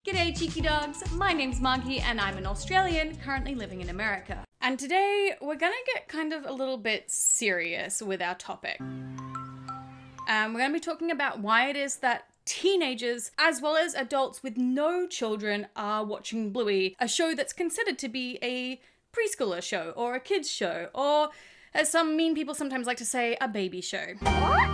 G'day cheeky dogs, my name's Margie and I'm an Australian currently living in America. And today we're gonna get kind of a little bit serious with our topic. We're gonna be talking about why it is that teenagers, as well as adults with no children, are watching Bluey, a show that's considered to be a preschooler show or a kids show, or as some mean people sometimes like to say, a baby show. What?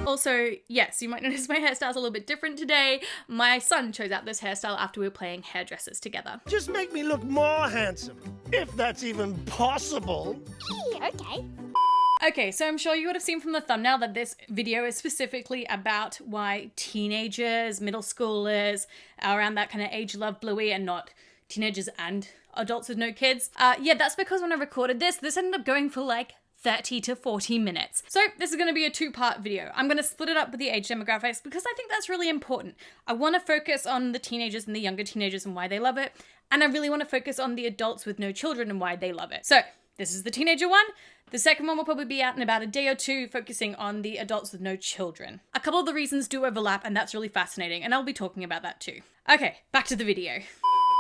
Also, yes, you might notice my hairstyle's a little bit different today. My son chose out this hairstyle after we were playing hairdressers together. Just make me look more handsome, if that's even possible. Okay. Okay, so I'm sure you would have seen from the thumbnail that this video is specifically about why teenagers, middle schoolers, around that kind of age love Bluey and not teenagers and adults with no kids. Yeah, that's because when I recorded this ended up going for like 30 to 40 minutes. So this is going to be a two-part video. I'm going to split it up with the age demographics because I think that's really important. I want to focus on the teenagers and the younger teenagers and why they love it. And I really want to focus on the adults with no children and why they love it. So this is the teenager one. The second one will probably be out in about a day or two, focusing on the adults with no children. A couple of the reasons do overlap and that's really fascinating, and I'll be talking about that too. Okay, back to the video.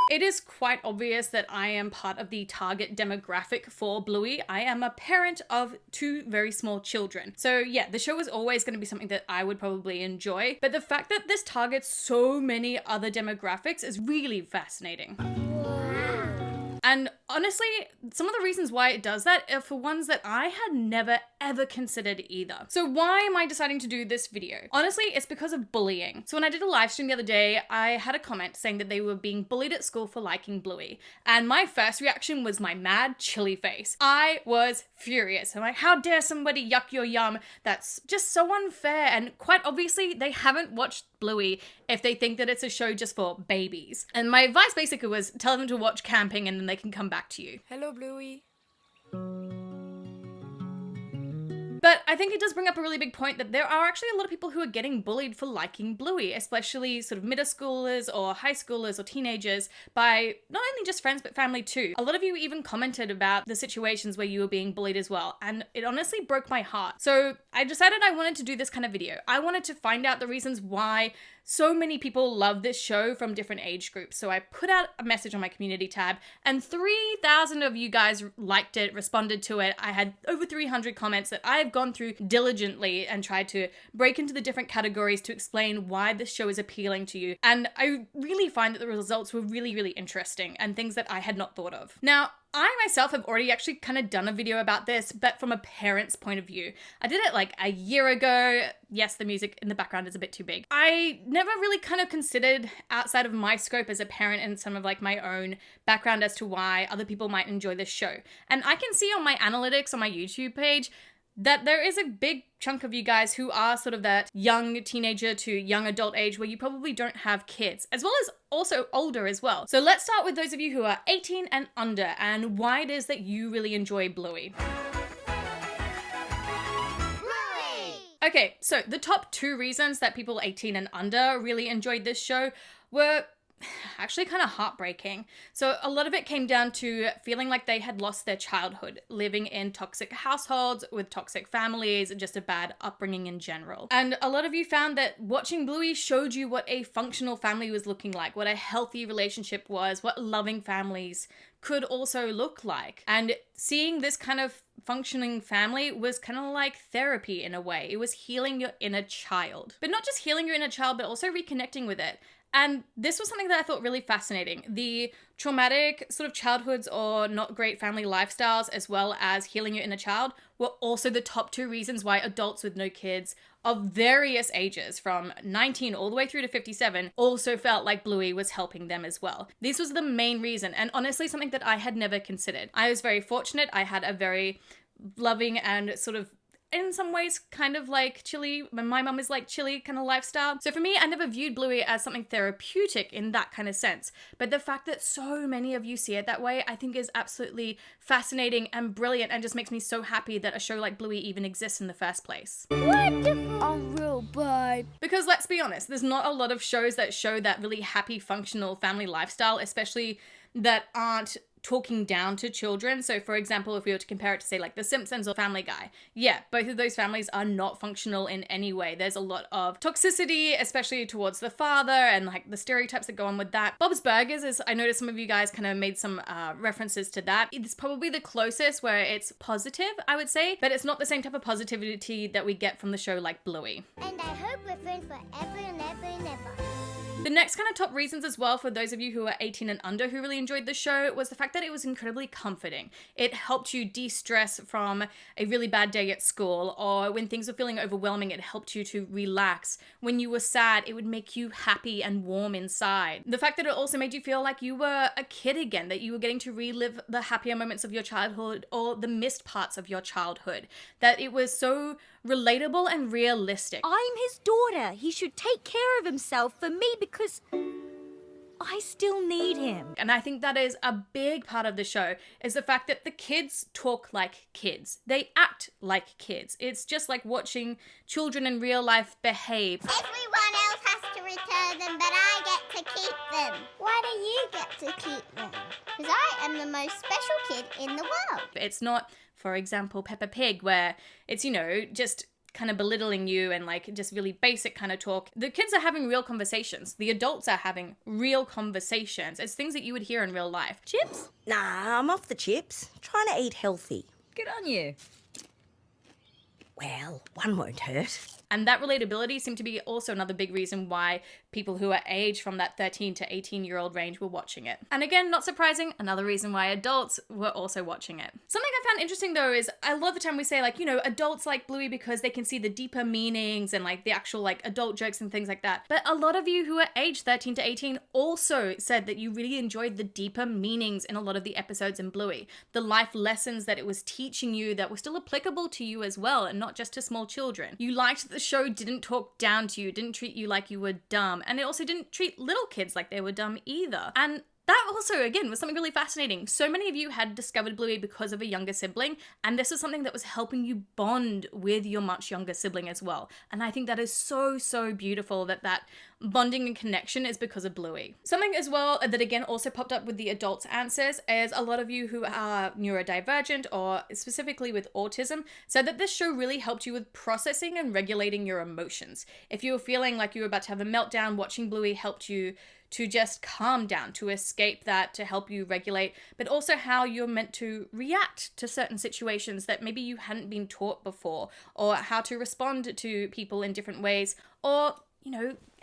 It is quite obvious that I am part of the target demographic for Bluey. I am a parent of two very small children. So yeah, the show is always going to be something that I would probably enjoy, but the fact that this targets so many other demographics is really fascinating. And honestly, some of the reasons why it does that are for ones that I had never ever considered either. So why am I deciding to do this video? Honestly, it's because of bullying. So when I did a live stream the other day, I had a comment saying that they were being bullied at school for liking Bluey. And my first reaction was my mad chilly face. I was furious. I'm like, how dare somebody yuck your yum? That's just so unfair. And quite obviously, they haven't watched Bluey if they think that it's a show just for babies. And my advice basically was tell them to watch Camping and then they can come back to you. Hello, Bluey. But I think it does bring up a really big point that there are actually a lot of people who are getting bullied for liking Bluey, especially sort of middle schoolers or high schoolers or teenagers by not only just friends but family too. A lot of you even commented about the situations where you were being bullied as well, and it honestly broke my heart. So I decided I wanted to do this kind of video. I wanted to find out the reasons why so many people love this show from different age groups. So I put out a message on my community tab and 3,000 of you guys liked it, responded to it. I had over 300 comments that I've gone through diligently and tried to break into the different categories to explain why this show is appealing to you. And I really find that the results were really, really interesting and things that I had not thought of. Now, I myself have already actually kind of done a video about this, but from a parent's point of view. I did it like a year ago. Yes, the music in the background is a bit too big. I never really kind of considered outside of my scope as a parent and some of like my own background as to why other people might enjoy this show. And I can see on my analytics on my YouTube page that there is a big chunk of you guys who are sort of that young teenager to young adult age where you probably don't have kids, as well as also older as well. So let's start with those of you who are 18 and under and why it is that you really enjoy Bluey. Okay, so the top two reasons that people 18 and under really enjoyed this show were actually kind of heartbreaking. So a lot of it came down to feeling like they had lost their childhood, living in toxic households with toxic families, and just a bad upbringing in general. And a lot of you found that watching Bluey showed you what a functional family was looking like, what a healthy relationship was, what loving families could also look like. And seeing this kind of functioning family was kind of like therapy in a way. It was healing your inner child. But not just healing your inner child, but also reconnecting with it. And this was something that I thought really fascinating. The traumatic sort of childhoods or not great family lifestyles, as well as healing your inner child, were also the top two reasons why adults with no kids of various ages, from 19 all the way through to 57, also felt like Bluey was helping them as well. This was the main reason, and honestly something that I had never considered. I was very fortunate. I had a very loving and sort of in some ways kind of like chilly, my mum is like chilly kind of lifestyle. So for me, I never viewed Bluey as something therapeutic in that kind of sense. But the fact that so many of you see it that way, I think is absolutely fascinating and brilliant and just makes me so happy that a show like Bluey even exists in the first place. Wonderful. I'm real babe. Because let's be honest, there's not a lot of shows that show that really happy, functional family lifestyle, especially that aren't talking down to children. So for example, if we were to compare it to say like The Simpsons or Family Guy, yeah, both of those families are not functional in any way. There's a lot of toxicity, especially towards the father, and like the stereotypes that go on with that. Bob's Burgers is, I noticed some of you guys kind of made some references to that. It's probably the closest where it's positive, I would say, but it's not the same type of positivity that we get from the show like Bluey. And I hope we're friends forever and ever and ever. The next kind of top reasons as well for those of you who are 18 and under who really enjoyed the show was the fact that it was incredibly comforting. It helped you de-stress from a really bad day at school, or when things were feeling overwhelming, it helped you to relax. When you were sad, it would make you happy and warm inside. The fact that it also made you feel like you were a kid again, that you were getting to relive the happier moments of your childhood or the missed parts of your childhood, that it was so relatable and realistic. I'm his daughter. He should take care of himself for me because I still need him. And I think that is a big part of the show, is the fact that the kids talk like kids. They act like kids. It's just like watching children in real life behave. Everyone else has to return them, but I get to keep them. Why do you get to keep them? Because I am the most special kid in the world. It's not, for example, Peppa Pig, where it's, just kind of belittling you and like just really basic kind of talk. The kids are having real conversations. The adults are having real conversations. It's things that you would hear in real life. Chips? Nah, I'm off the chips. Trying to eat healthy. Good on you. Well, one won't hurt. And that relatability seemed to be also another big reason why people who are aged from that 13 to 18-year-old range were watching it. And again, not surprising, another reason why adults were also watching it. Something I found interesting though is a lot of the time we say like, adults like Bluey because they can see the deeper meanings and like the actual like adult jokes and things like that. But a lot of you who are aged 13 to 18 also said that you really enjoyed the deeper meanings in a lot of the episodes in Bluey. The life lessons that it was teaching you that were still applicable to you as well, and not just to small children. You liked that the show didn't talk down to you, didn't treat you like you were dumb, and it also didn't treat little kids like they were dumb either. And that also, again, was something really fascinating. So many of you had discovered Bluey because of a younger sibling, and this was something that was helping you bond with your much younger sibling as well. And I think that is so, so beautiful that bonding and connection is because of Bluey. Something as well that again also popped up with the adults' answers is a lot of you who are neurodivergent or specifically with autism said that this show really helped you with processing and regulating your emotions. If you were feeling like you were about to have a meltdown, watching Bluey helped you to just calm down, to escape that, to help you regulate, but also how you're meant to react to certain situations that maybe you hadn't been taught before, or how to respond to people in different ways, or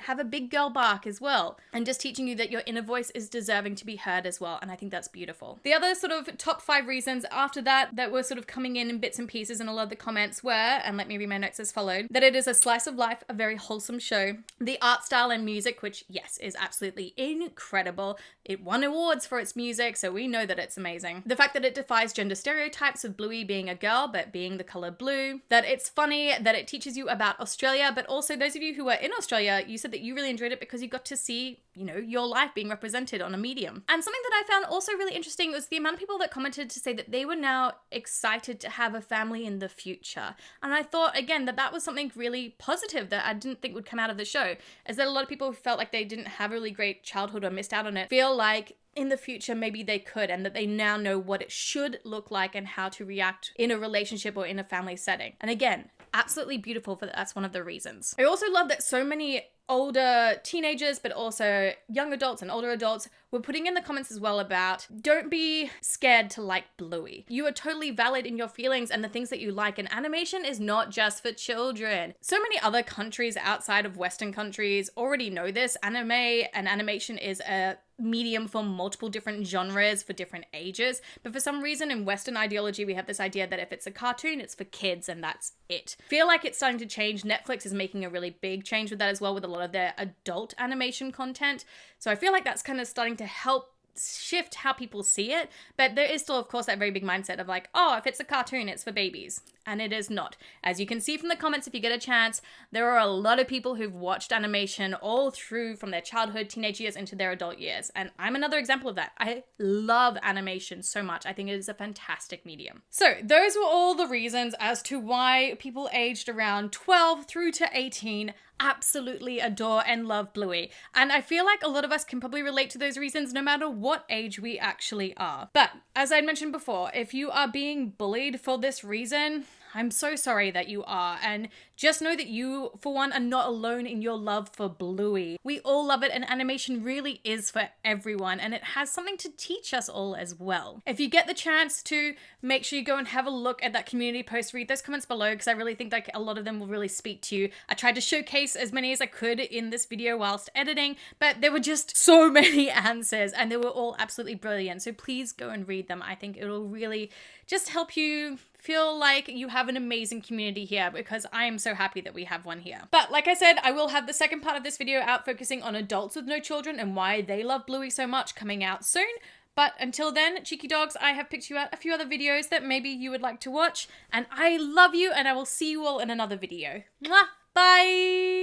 have a big girl bark as well, and just teaching you that your inner voice is deserving to be heard as well, and I think that's beautiful. The other sort of top 5 reasons after that were sort of coming in bits and pieces in a lot of the comments were, and let me read my notes as followed, that it is a slice of life, a very wholesome show, the art style and music, which yes, is absolutely incredible. It won awards for its music, so we know that it's amazing. The fact that it defies gender stereotypes of Bluey being a girl, but being the color blue, that it's funny, that it teaches you about Australia, but also those of you who are in Australia, you said that you really enjoyed it because you got to see, your life being represented on a medium. And something that I found also really interesting was the amount of people that commented to say that they were now excited to have a family in the future. And I thought, again, that was something really positive that I didn't think would come out of the show, is that a lot of people who felt like they didn't have a really great childhood or missed out on it feel like in the future maybe they could, and that they now know what it should look like and how to react in a relationship or in a family setting. And again, absolutely beautiful, that's one of the reasons. I also love that so many older teenagers, but also young adults and older adults were putting in the comments as well about don't be scared to like Bluey. You are totally valid in your feelings and the things that you like, and animation is not just for children. So many other countries outside of Western countries already know this. Anime and animation is a medium for multiple different genres for different ages, but for some reason in Western ideology we have this idea that if it's a cartoon it's for kids and that's it. Feel like it's starting to change. Netflix is making a really big change with that as well, with a lot of their adult animation content, so I feel like that's kind of starting to help shift how people see it. But there is still, of course, that very big mindset of like, oh, if it's a cartoon, it's for babies. And it is not. As you can see from the comments, if you get a chance, there are a lot of people who've watched animation all through from their childhood, teenage years into their adult years. And I'm another example of that. I love animation so much. I think it is a fantastic medium. So those were all the reasons as to why people aged around 12 through to 18 absolutely adore and love Bluey. And I feel like a lot of us can probably relate to those reasons no matter what age we actually are. But as I mentioned before, if you are being bullied for this reason, I'm so sorry that you are, and just know that you, for one, are not alone in your love for Bluey. We all love it, and animation really is for everyone, and it has something to teach us all as well. If you get the chance to, make sure you go and have a look at that community post, read those comments below, because I really think like a lot of them will really speak to you. I tried to showcase as many as I could in this video whilst editing, but there were just so many answers, and they were all absolutely brilliant, so please go and read them. I think it'll really just help you feel like you have an amazing community here, because I am so happy that we have one here. But like I said, I will have the second part of this video out focusing on adults with no children and why they love Bluey so much coming out soon. But until then, cheeky dogs, I have picked you out a few other videos that maybe you would like to watch, and I love you, and I will see you all in another video. Mwah! Bye!